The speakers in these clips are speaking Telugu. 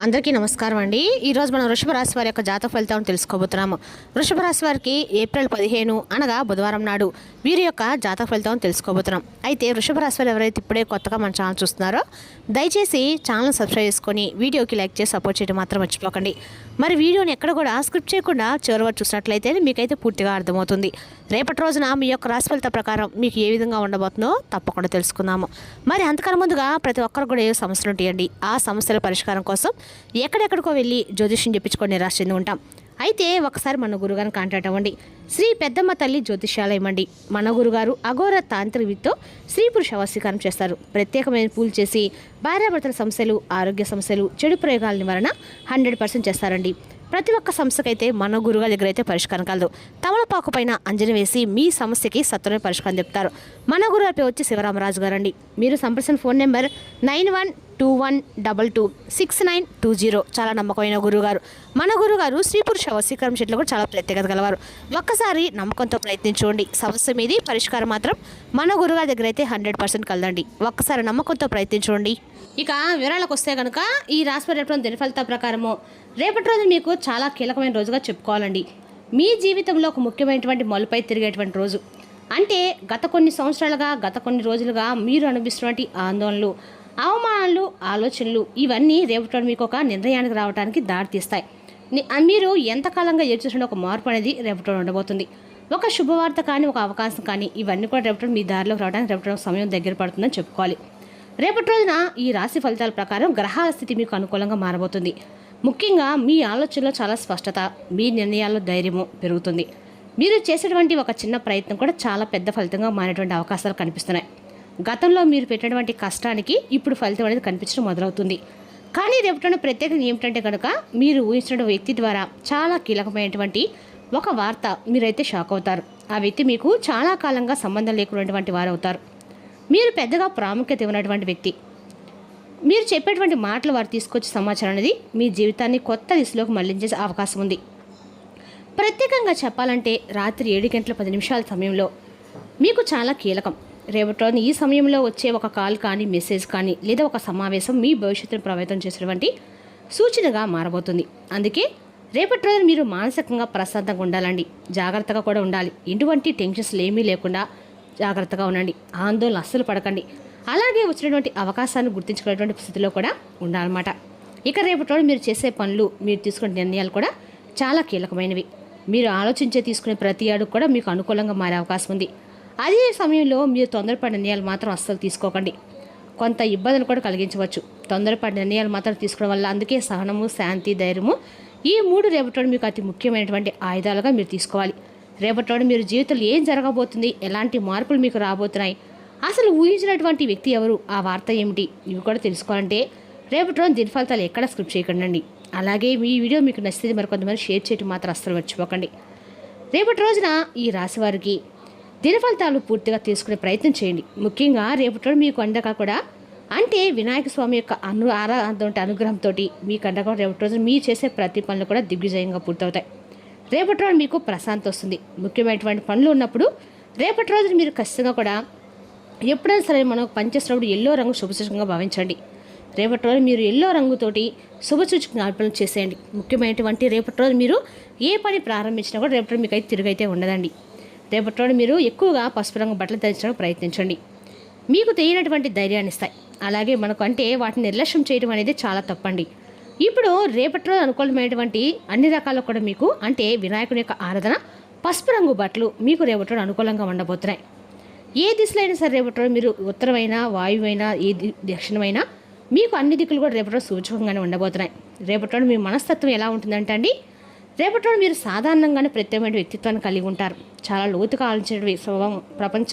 అందరికీ నమస్కారం అండి. ఈరోజు మనం వృషభ రాశి వారి యొక్క జాతక ఫలితాలను తెలుసుకోబోతున్నాము. వృషభ రాశి వారికి ఏప్రిల్ 15 అనగా బుధవారం నాడు వీరి యొక్క జాతక ఫలితాలను తెలుసుకోబోతున్నాం. అయితే వృషభ రాశి వారు ఎవరైతే ఇప్పుడే కొత్తగా మన ఛానల్ చూస్తున్నారో దయచేసి ఛానల్ సబ్స్క్రైబ్ చేసుకొని వీడియోకి లైక్ చేసి సపోర్ట్ చేయడం మాత్రం మర్చిపోకండి. మరి వీడియోని ఎక్కడ కూడా స్క్రిప్ట్ చేయకుండా చివరి వరకు చూసినట్లయితే మీకైతే పూర్తిగా అర్థమవుతుంది. రేపటి రోజున మీ యొక్క రాశి ఫలిత ప్రకారం మీకు ఏ విధంగా ఉండబోతుందో తప్పకుండా తెలుసుకుందాము. మరి అంతకన్నా ముందుగా ప్రతి ఒక్కరు కూడా ఏ సమస్యలు ఉంటాయండి. ఆ సమస్యల పరిష్కారం కోసం ఎక్కడెక్కడికో వెళ్ళి జ్యోతిష్యం చెప్పించుకొని నిరాశ చెంది ఉంటాం. అయితే ఒకసారి మన గురుగారిని కాంటాక్ట్ అవ్వండి. శ్రీ పెద్దమ్మ తల్లి జ్యోతిష్యాలయం అండి. మన గురుగారు అఘోర తాంత్రికతో స్త్రీ పురుష వశీకరణ చేస్తారు. ప్రత్యేకమైన పూలు చేసి భార్యాభర్తల సమస్యలు, ఆరోగ్య సమస్యలు, చెడు ప్రయోగాల నివారణ 100% చేస్తారండి. ప్రతి ఒక్క సమస్యకైతే మన గురుగారి దగ్గర అయితే పరిష్కారం కలదు. తమలపాకు పైన అంజన వేసి మీ సమస్యకి సత్వరమే పరిష్కారం చెప్తారు. మన గురుగారి పేరు వచ్చి శివరామరాజు గారు అండి. మీరు సంప్రదించిన ఫోన్ నెంబర్ 9121226920. చాలా నమ్మకమైన గురుగారు. మన గురుగారు స్త్రీ పురుష వశీకరణ చెట్లు కూడా చాలా ప్రత్యేకత గలవారు. ఒక్కసారి నమ్మకంతో ప్రయత్నించుకోండి. సమస్య మీది పరిష్కారం మాత్రం మన గురుగారి దగ్గర అయితే 100% కలదండి. ఒక్కసారి నమ్మకంతో ప్రయత్నించుకోండి. ఇక వివరాలకు వస్తే కనుక ఈ రాశి రేపటి దిన ఫలితాల ప్రకారము రేపటి రోజు మీకు చాలా కీలకమైన రోజుగా చెప్పుకోవాలండి. మీ జీవితంలో ఒక ముఖ్యమైనటువంటి మలుపై తిరిగేటువంటి రోజు. అంటే గత కొన్ని సంవత్సరాలుగా, గత కొన్ని రోజులుగా మీరు అనుభవిస్తున్నటువంటి ఆందోళనలు, అవమానాలు, ఆలోచనలు ఇవన్నీ రేపటి రోజు మీకు ఒక నిర్ణయానికి రావడానికి దారితీస్తాయి. మీరు ఎంతకాలంగా ఎదుర్కొన్న ఒక మార్పు అనేది రేపటి రోజు ఉండబోతుంది. ఒక శుభవార్త కానీ, ఒక అవకాశం కానీ ఇవన్నీ కూడా రేపటి మీ దారిలోకి రావడానికి రేపటి రోజు సమయం దగ్గర పడుతుందని చెప్పుకోవాలి. రేపటి రోజున ఈ రాశి ఫలితాల ప్రకారం గ్రహాల స్థితి మీకు అనుకూలంగా మారబోతుంది. ముఖ్యంగా మీ ఆలోచనలో చాలా స్పష్టత, మీ నిర్ణయాల్లో ధైర్యము పెరుగుతుంది. మీరు చేసేటువంటి ఒక చిన్న ప్రయత్నం కూడా చాలా పెద్ద ఫలితంగా మారేటువంటి అవకాశాలు కనిపిస్తున్నాయి. గతంలో మీరు పెట్టినటువంటి కష్టానికి ఇప్పుడు ఫలితం అనేది కనిపించడం మొదలవుతుంది. కానీ రేపటి ప్రత్యేకంగా ఏమిటంటే కనుక మీరు ఊహించిన వ్యక్తి ద్వారా చాలా కీలకమైనటువంటి ఒక వార్త మీరైతే షాక్ అవుతారు. ఆ వ్యక్తి మీకు చాలా కాలంగా సంబంధం లేకున్నటువంటి వారు అవుతారు. మీరు పెద్దగా ప్రాముఖ్యత ఇవ్వనటువంటి వ్యక్తి. మీరు చెప్పేటువంటి మాటలు వారు తీసుకొచ్చే సమాచారం అనేది మీ జీవితాన్ని కొత్త దిశలోకి మళ్లించే అవకాశం ఉంది. ప్రత్యేకంగా చెప్పాలంటే రాత్రి 7:10 సమయంలో మీకు చాలా కీలకం. రేపటి రోజున ఈ సమయంలో వచ్చే ఒక కాల్ కానీ, మెసేజ్ కానీ లేదా ఒక సమావేశం మీ భవిష్యత్తును ప్రభావితం చేసేటువంటి సూచనగా మారబోతుంది. అందుకే రేపటి రోజున మీరు మానసికంగా ప్రశాంతంగా ఉండాలండి. జాగ్రత్తగా కూడా ఉండాలి. ఎటువంటి టెన్షన్స్లు ఏమీ లేకుండా జాగ్రత్తగా ఉండండి. ఆందోళన అస్సలు పడకండి. అలాగే వచ్చినటువంటి అవకాశాన్ని గుర్తించుకునేటువంటి స్థితిలో కూడా ఉండాలన్నమాట. ఇక రేపటి రోజు మీరు చేసే పనులు, మీరు తీసుకునే నిర్ణయాలు కూడా చాలా కీలకమైనవి. మీరు ఆలోచించే తీసుకునే ప్రతి అడుగు కూడా మీకు అనుకూలంగా మారే అవకాశం ఉంది. అదే సమయంలో మీరు తొందరపడి నిర్ణయాలు మాత్రం అస్సలు తీసుకోకండి. కొంత ఇబ్బందులు కూడా కలిగించవచ్చు. తొందరపడి నిర్ణయాలు మాత్రం తీసుకోవడం వల్ల అందుకే సహనము, శాంతి, ధైర్యము ఈ 3 రేపటి మీకు అతి ముఖ్యమైనటువంటి ఆయుధాలుగా మీరు తీసుకోవాలి. రేపటి మీరు జీవితంలో ఏం జరగబోతుంది, ఎలాంటి మార్పులు మీకు రాబోతున్నాయి, అసలు ఊహించినటువంటి వ్యక్తి ఎవరు, ఆ వార్త ఏమిటి, ఇవి కూడా తెలుసుకోవాలంటే రేపటి రోజు దిన ఫలితాలు ఎక్కడ స్క్రిప్ట్ చేయకండి. అలాగే మీ వీడియో మీకు నచ్చితే మరికొంతమంది షేర్ చేయడం మాత్రం అస్సలు మర్చిపోకండి. రేపటి రోజున ఈ రాశి వారికి దిన ఫలితాలు పూర్తిగా తీసుకునే ప్రయత్నం చేయండి. ముఖ్యంగా రేపటి రోజు మీకు అండగా కూడా అంటే వినాయక స్వామి యొక్క అనుగ్రహంతో మీకు అండగా రేపటి రోజు మీరు చేసే ప్రతి పనులు కూడా దిగ్విజయంగా పూర్తవుతాయి. రేపటి రోజు మీకు ప్రశాంతత వస్తుంది. ముఖ్యమైనటువంటి పనులు ఉన్నప్పుడు రేపటి రోజు మీరు ఖచ్చితంగా కూడా ఎప్పుడైనా సరే మనం పనిచేసినప్పుడు ఎల్లో రంగు శుభసూచకంగా భావించండి. రేపటి రోజు మీరు ఎల్లో రంగుతోటి శుభసూచకంగా అర్పణ చేసేయండి. ముఖ్యమైనటువంటి రేపటి రోజు మీరు ఏ పని ప్రారంభించినా కూడా రేపటి రోజు మీకు అయితే తిరుగైతే ఉండదండి. రేపటి రోజు మీరు ఎక్కువగా పసుపు రంగు బట్టలు ధరించడానికి ప్రయత్నించండి. మీకు తెలియనటువంటి ధైర్యాన్ని ఇస్తాయి. అలాగే మనకు అంటే వాటిని నిర్లక్ష్యం చేయడం అనేది చాలా తప్పండి. ఇప్పుడు రేపటి రోజు అనుకూలమైనటువంటి అన్ని రకాల కూడా మీకు అంటే వినాయకుని యొక్క ఆరాధన, పసుపు రంగు బట్టలు మీకు రేపటి రోజు అనుకూలంగా ఉండబోతున్నాయి. ఏ దిశలో అయినా సరే రేపటి రోజు మీరు ఉత్తరమైనా, వాయువైనా, ఏ దక్షిణమైనా మీకు అన్ని దిక్కులు కూడా రేపటి రోజు సూచకంగానే ఉండబోతున్నాయి. రేపటి రోజు మీ మనస్తత్వం ఎలా ఉంటుందంటే అండి, రేపటి రోజు మీరు సాధారణంగానే ప్రత్యేకమైన వ్యక్తిత్వాన్ని కలిగి ఉంటారు. చాలా లోతుగా ఆలోచించే స్వభావం. ప్రపంచ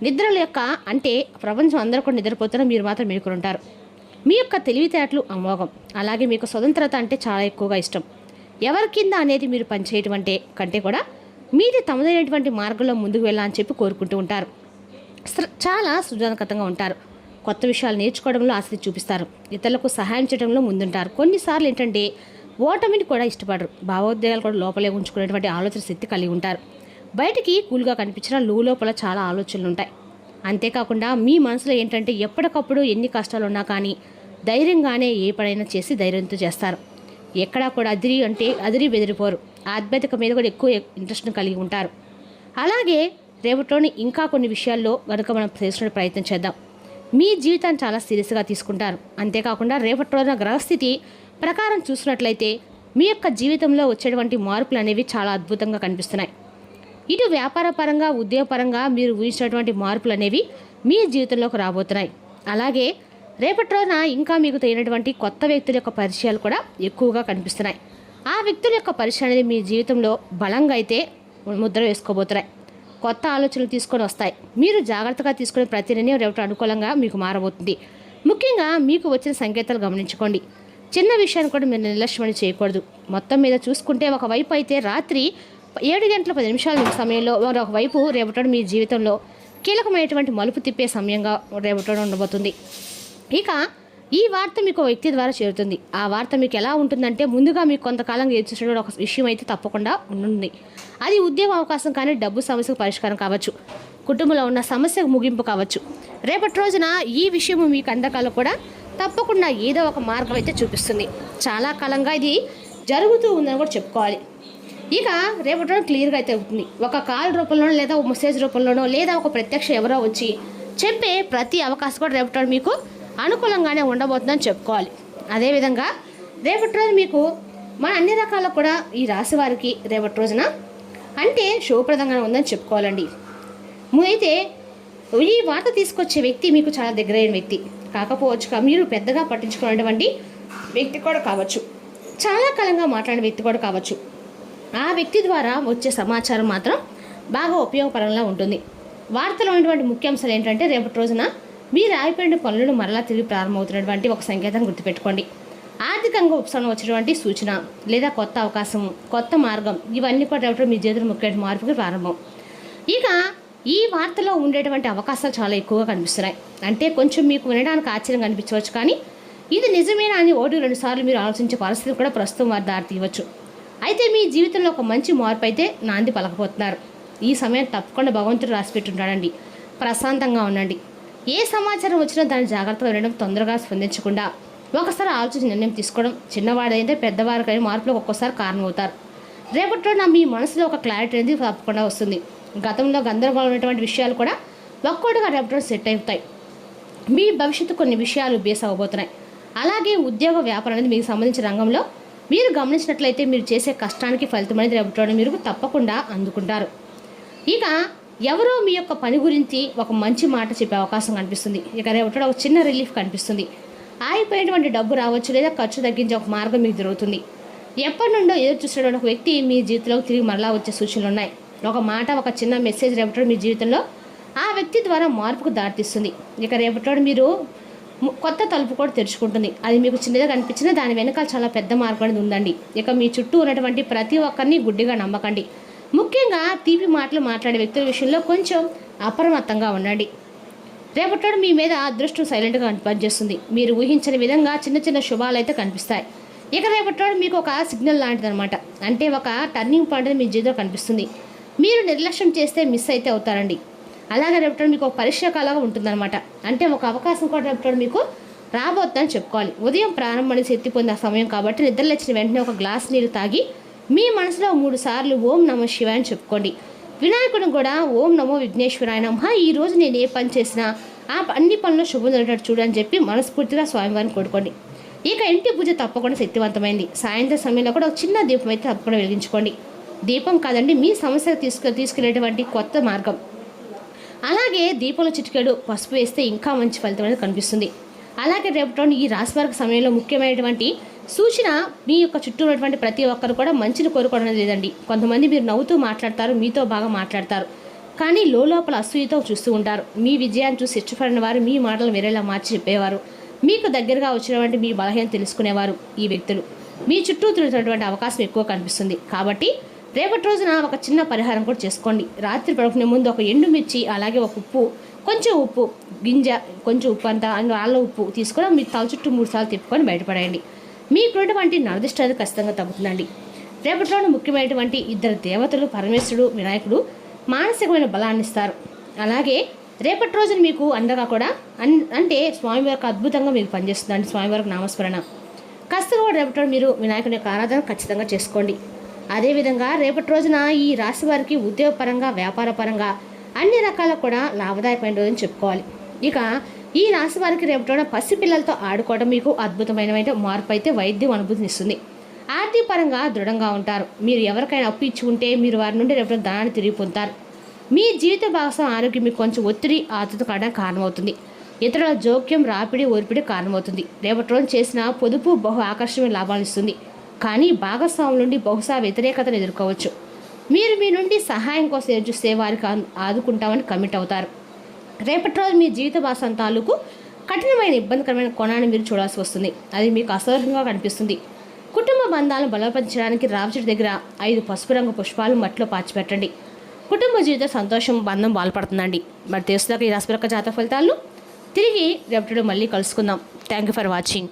నిద్రల యొక్క అంటే ప్రపంచం అందరూ కూడా నిద్రపోతున్నా మీరు మాత్రం మేలుకొని ఉంటారు. మీ యొక్క తెలివితేటలు అమోఘం. అలాగే మీకు స్వతంత్రత అంటే చాలా ఎక్కువగా ఇష్టం. ఎవరి కింద అనేది మీరు పనిచేయటం అంటే కంటే కూడా మీది తమదైనటువంటి మార్గంలో ముందుకు వెళ్ళాలని చెప్పి కోరుకుంటూ ఉంటారు. చాలా సృజనాత్మకంగా ఉంటారు. కొత్త విషయాలు నేర్చుకోవడంలో ఆసక్తి చూపిస్తారు. ఇతరులకు సహాయం చేయడంలో ముందుంటారు. కొన్నిసార్లు ఏంటంటే ఓటమిని కూడా ఇష్టపడరు. భావోద్వేగాలు కూడా లోపలే ఉంచుకునేటువంటి ఆలోచన శక్తి కలిగి ఉంటారు. బయటికి కూల్గా కనిపించినా లోపల చాలా ఆలోచనలు ఉంటాయి. అంతేకాకుండా మీ మనసులో ఏంటంటే ఎప్పటికప్పుడు ఎన్ని కష్టాలు ఉన్నా కానీ ధైర్యంగానే ఏ పనైనా చేసి ధైర్యంతో చేస్తారు. ఎక్కడా కూడా అదిరి బెదిరిపోరు. ఆధ్యాత్మిక మీద కూడా ఎక్కువ ఇంట్రెస్ట్ని కలిగి ఉంటారు. అలాగే రేపటిలోని ఇంకా కొన్ని విషయాల్లో కనుక మనం చేసిన ప్రయత్నం చేద్దాం. మీ జీవితాన్ని చాలా సీరియస్గా తీసుకుంటారు. అంతేకాకుండా రేపటి రోజున గ్రహస్థితి ప్రకారం చూసినట్లయితే మీ యొక్క జీవితంలో వచ్చేటువంటి మార్పులు అనేవి చాలా అద్భుతంగా కనిపిస్తున్నాయి. ఇటు వ్యాపార పరంగా, ఉద్యోగపరంగా మీరు ఊహించినటువంటి మార్పులు అనేవి మీ జీవితంలోకి రాబోతున్నాయి. అలాగే రేపటి రోజున ఇంకా మీకు తగినటువంటి కొత్త వ్యక్తుల యొక్క పరిచయాలు కూడా ఎక్కువగా కనిపిస్తున్నాయి. ఆ వ్యక్తుల యొక్క పరిచయం అనేది మీ జీవితంలో బలంగా అయితే ముద్ర వేసుకోబోతున్నాయి. కొత్త ఆలోచనలు తీసుకొని వస్తాయి. మీరు జాగ్రత్తగా తీసుకునే ప్రతి నిర్ణయం రేపటి అనుకూలంగా మీకు మారబోతుంది. ముఖ్యంగా మీకు వచ్చిన సంకేతాలు గమనించుకోండి. చిన్న విషయాన్ని కూడా మీరు నిర్లక్ష్యం చేయకూడదు. మొత్తం మీద చూసుకుంటే ఒకవైపు అయితే రాత్రి 7:10 సమయంలో ఒకవైపు రేపటి మీ జీవితంలో కీలకమైనటువంటి మలుపు తిప్పే సమయంగా రేపటి ఉండబోతుంది. ఇక ఈ వార్త మీకు వ్యక్తి ద్వారా చేరుతుంది. ఆ వార్త మీకు ఎలా ఉంటుందంటే ముందుగా మీకు కొంతకాలంగా ఎదుర్కొన్న ఒక విషయం అయితే తప్పకుండా ఉంటుంది. అది ఉద్యోగ అవకాశం కానీ, డబ్బు సమస్యకు పరిష్కారం కావచ్చు, కుటుంబంలో ఉన్న సమస్యకు ముగింపు కావచ్చు. రేపటి రోజున ఈ విషయం మీ కందకాలు కూడా తప్పకుండా ఏదో ఒక మార్గం అయితే చూపిస్తుంది. చాలా కాలంగా ఇది జరుగుతూ ఉందని కూడా చెప్పుకోవాలి. ఇక రేపటి రోజు క్లియర్గా అయితే అవుతుంది. ఒక కాల్ రూపంలోనో లేదా ఒక మెసేజ్ రూపంలోనో లేదా ఒక ప్రత్యక్ష ఎవరో వచ్చి చెప్పే ప్రతి అవకాశం కూడా రేపటి రోజు మీకు అనుకూలంగానే ఉండబోతుందని చెప్పుకోవాలి. అదేవిధంగా రేపటి రోజు మీకు మన అన్ని రకాల కూడా ఈ రాశి వారికి రేపటి రోజున అంటే శుభప్రదంగా ఉందని చెప్పుకోవాలండి. అయితే ఈ వార్త తీసుకొచ్చే వ్యక్తి మీకు చాలా దగ్గరైన వ్యక్తి కాకపోవచ్చు, మీరు పెద్దగా పట్టించుకునేటువంటి వ్యక్తి కూడా కావచ్చు, చాలా కాలంగా మాట్లాడిన వ్యక్తి కూడా కావచ్చు. ఆ వ్యక్తి ద్వారా వచ్చే సమాచారం మాత్రం బాగా ఉపయోగకరంగా ఉంటుంది. వార్తలో ఉన్నటువంటి ముఖ్యాంశాలు ఏంటంటే రేపటి రోజున మీరు ఆగిపోయిన పనులను మరలా తిరిగి ప్రారంభమవుతున్నటువంటి ఒక సంకేతం గుర్తుపెట్టుకోండి. ఆర్థికంగా ఉపశమనం వచ్చేటువంటి సూచన లేదా కొత్త అవకాశం, కొత్త మార్గం, ఇవన్నీ కూడా రేపటి మీ జీవితంలో ముఖ్యమైన మార్పుకి ప్రారంభం. ఇక ఈ వార్తలో ఉండేటువంటి అవకాశాలు చాలా ఎక్కువగా కనిపిస్తున్నాయి. అంటే కొంచెం మీకు వినడానికి ఆశ్చర్యం కనిపించవచ్చు, కానీ ఇది నిజమేనా అని 1-2 సార్లు మీరు ఆలోచించే పరిస్థితి కూడా ప్రస్తుతం వారు దారి తీయవచ్చు. అయితే మీ జీవితంలో ఒక మంచి మార్పు అయితే నాంది పలకపోతున్నారు. ఈ సమయం తప్పకుండా భగవంతుడు రాసిపెట్టుంటాడండి. ప్రశాంతంగా ఉండండి. ఏ సమాచారం వచ్చినా దాన్ని జాగ్రత్తగా వినడం, తొందరగా స్పందించకుండా ఒకసారి ఆలోచించి నిర్ణయం తీసుకోవడం, చిన్నవాడైతే పెద్దవారికైనా మార్పులకు ఒక్కోసారి కారణమవుతారు. రేపటి రోజున మీ మనసులో ఒక క్లారిటీ అనేది తప్పకుండా వస్తుంది. గతంలో గందరగోళం ఉన్నటువంటి విషయాలు కూడా ఒక్కొక్కటిగా రేపటి రోజు సెట్ అవుతాయి. మీ భవిష్యత్తు కొన్ని విషయాలు బేస్ అవ్వబోతున్నాయి. అలాగే ఉద్యోగ వ్యాపారం అనేది మీకు సంబంధించిన రంగంలో మీరు గమనించినట్లయితే మీరు చేసే కష్టానికి ఫలితం అనేది రేపటి రోజున మీరు తప్పకుండా అందుకుంటారు. ఇక ఎవరో మీ యొక్క పని గురించి ఒక మంచి మాట చెప్పే అవకాశం కనిపిస్తుంది. ఇక రేపటి ఒక చిన్న రిలీఫ్ కనిపిస్తుంది. ఆగిపోయినటువంటి డబ్బు రావచ్చు లేదా ఖర్చు తగ్గించే ఒక మార్గం మీకు దొరుకుతుంది. ఎప్పటి నుండో ఎదురు చూసేటువంటి ఒక వ్యక్తి మీ జీవితంలో తిరిగి మరలా వచ్చే సూచనలు ఉన్నాయి. ఒక మాట, ఒక చిన్న మెసేజ్ రేపటి మీ జీవితంలో ఆ వ్యక్తి ద్వారా మార్పుకు దారితీస్తుంది. ఇక రేపటి మీరు కొత్త తలుపు కూడా తెరుచుకుంటుంది. అది మీకు చిన్నగా కనిపించినా దాని వెనకాల చాలా పెద్ద మార్పు అనేది ఉందండి. ఇక మీ చుట్టూ ఉన్నటువంటి ప్రతి ఒక్కరిని గుడ్డిగా నమ్మకండి. ముఖ్యంగా తీపి మాటలు మాట్లాడే వ్యక్తుల విషయంలో కొంచెం అప్రమత్తంగా ఉండండి. రేపటి మీ మీద అదృష్టం సైలెంట్గా పనిచేస్తుంది. మీరు ఊహించని విధంగా చిన్న చిన్న శుభాలు అయితే కనిపిస్తాయి. ఇక రేపటి మీకు ఒక సిగ్నల్ లాంటిది అనమాట. అంటే ఒక టర్నింగ్ పాయింట్ మీ జీవితంలో కనిపిస్తుంది. మీరు నిర్లక్ష్యం చేస్తే మిస్ అయితే అవుతారండి. అలాగే రేపటి మీకు ఒక పరీక్షకాలంగా ఉంటుందన్నమాట. అంటే ఒక అవకాశం కూడా రేపటి మీకు రాబోతుందని చెప్పుకోవాలి. ఉదయం ప్రారంభమని శక్తి పొందే సమయం కాబట్టి నిద్రలేచిన వెంటనే ఒక గ్లాస్ నీరు తాగి మీ మనసులో 3 సార్లు ఓం నమో శివాయ అని చెప్పుకోండి. వినాయకుడిని కూడా ఓం నమో విఘ్నేశ్వరాయ నమః, ఈరోజు నేను ఏ పని చేసినా ఆ అన్ని పనులు శుభం జరిగేటట్టు చూడని చెప్పి మనస్ఫూర్తిగా స్వామివారిని కోరుకోండి. ఇక ఇంటి పూజ తప్పకుండా శక్తివంతమైంది. సాయంత్రం సమయంలో కూడా ఒక చిన్న దీపం అయితే తప్పకుండా వెలిగించుకోండి. దీపం కాదండి, మీ సమస్యకు తీసుకెళ్లేటువంటి కొత్త మార్గం. అలాగే దీపంలో చిటికెడు పసుపు వేస్తే ఇంకా మంచి ఫలితం అనేది కనిపిస్తుంది. అలాగే రేపటి ఈ రాశి వారికి సమయంలో ముఖ్యమైనటువంటి సూచన, మీ యొక్క చుట్టూ ఉన్నటువంటి ప్రతి ఒక్కరు కూడా మంచిని కోరుకోవడం లేదండి. కొంతమంది మీరు నవ్వుతూ మాట్లాడతారు, మీతో బాగా మాట్లాడతారు, కానీ లోపల అసూయతో చూస్తూ ఉంటారు. మీ విజయాన్ని చూసి ఇష్టపడిన వారు మీ మాటలు వేరేలా మార్చి చెప్పేవారు. మీకు దగ్గరగా వచ్చినటువంటి మీ బలహీనం తెలుసుకునేవారు ఈ వ్యక్తులు. మీ చుట్టూ తిరుగుతున్నటువంటి అవకాశం ఎక్కువ కనిపిస్తుంది. కాబట్టి రేపటి రోజున ఒక చిన్న పరిహారం కూడా చేసుకోండి. రాత్రి పడుకునే ముందు ఒక ఎండుమిర్చి, అలాగే ఒక ఉప్పు, కొంచెం ఉప్పు గింజ, కొంచెం ఉప్పు అంతా రాళ్ళ ఉప్పు తీసుకొని మీ తల చుట్టూ 3 సార్లు తిప్పుకొని బయటపడేయండి. మీకున్నటువంటి నరదిష్ట అనేది ఖచ్చితంగా తగ్గుతుందండి. రేపటిలోని ముఖ్యమైనటువంటి 2 దేవతలు, పరమేశ్వరుడు, వినాయకుడు మానసికమైన బలాన్ని ఇస్తారు. అలాగే రేపటి రోజున మీకు అండగా కూడా అంటే స్వామివారికి అద్భుతంగా మీకు పనిచేస్తుందండి. స్వామివారికి నామస్మరణ కాస్త కూడా రేపటి రోజు మీరు వినాయకుని యొక్క ఆరాధన ఖచ్చితంగా చేసుకోండి. అదేవిధంగా రేపటి రోజున ఈ రాశి వారికి ఉద్యోగపరంగా వ్యాపార పరంగా అన్ని రకాల కూడా లాభదాయకమైన రోజుని చెప్పుకోవాలి. ఇక ఈ రాశి వారికి రేపటి రోజున పసిపిల్లలతో ఆడుకోవడం మీకు అద్భుతమైన మార్పు అయితే వైద్యం అనుభూతినిస్తుంది. ఆర్థిక పరంగా దృఢంగా ఉంటారు. మీరు ఎవరికైనా అప్పు ఇచ్చి ఉంటే మీరు వారి నుండి రేపటి ధనాన్ని తిరిగి పొందుతారు. మీ జీవిత భాగస్వామి ఆరోగ్యం మీకు కొంచెం ఒత్తిడి ఆతృత కావడానికి కారణమవుతుంది. ఇతరుల జోక్యం రాపిడి ఓర్పిడి కారణమవుతుంది. రేపటి రోజు చేసిన పొదుపు బహు ఆకర్షణీయ లాభాలు ఇస్తుంది. కానీ భాగస్వాముల నుండి బహుశా వ్యతిరేకతను ఎదుర్కోవచ్చు. మీరు మీ నుండి సహాయం కోసం ఎదురు చూస్తే వారికి ఆదుకుంటామని కమిట్ అవుతారు. రేపటి రోజు మీ జీవిత భాగస్వామి తాలూకు కఠినమైన ఇబ్బందికరమైన కోణాన్ని మీరు చూడాల్సి వస్తుంది. అది మీకు అసౌకర్యంగా కనిపిస్తుంది. కుటుంబ బంధాలను బలపరచడానికి రావి చెట్టు దగ్గర 5 పసుపు రంగు పుష్పాలు మట్టిలో పాచిపెట్టండి. కుటుంబ జీవిత సంతోషం బంధం బాల్పడుతుందండి. మరి తెలుసుదాకా ఈ రాశి యొక్క జాతక ఫలితాలు తిరిగి రేపటి మళ్ళీ కలుసుకుందాం. Thank you for watching.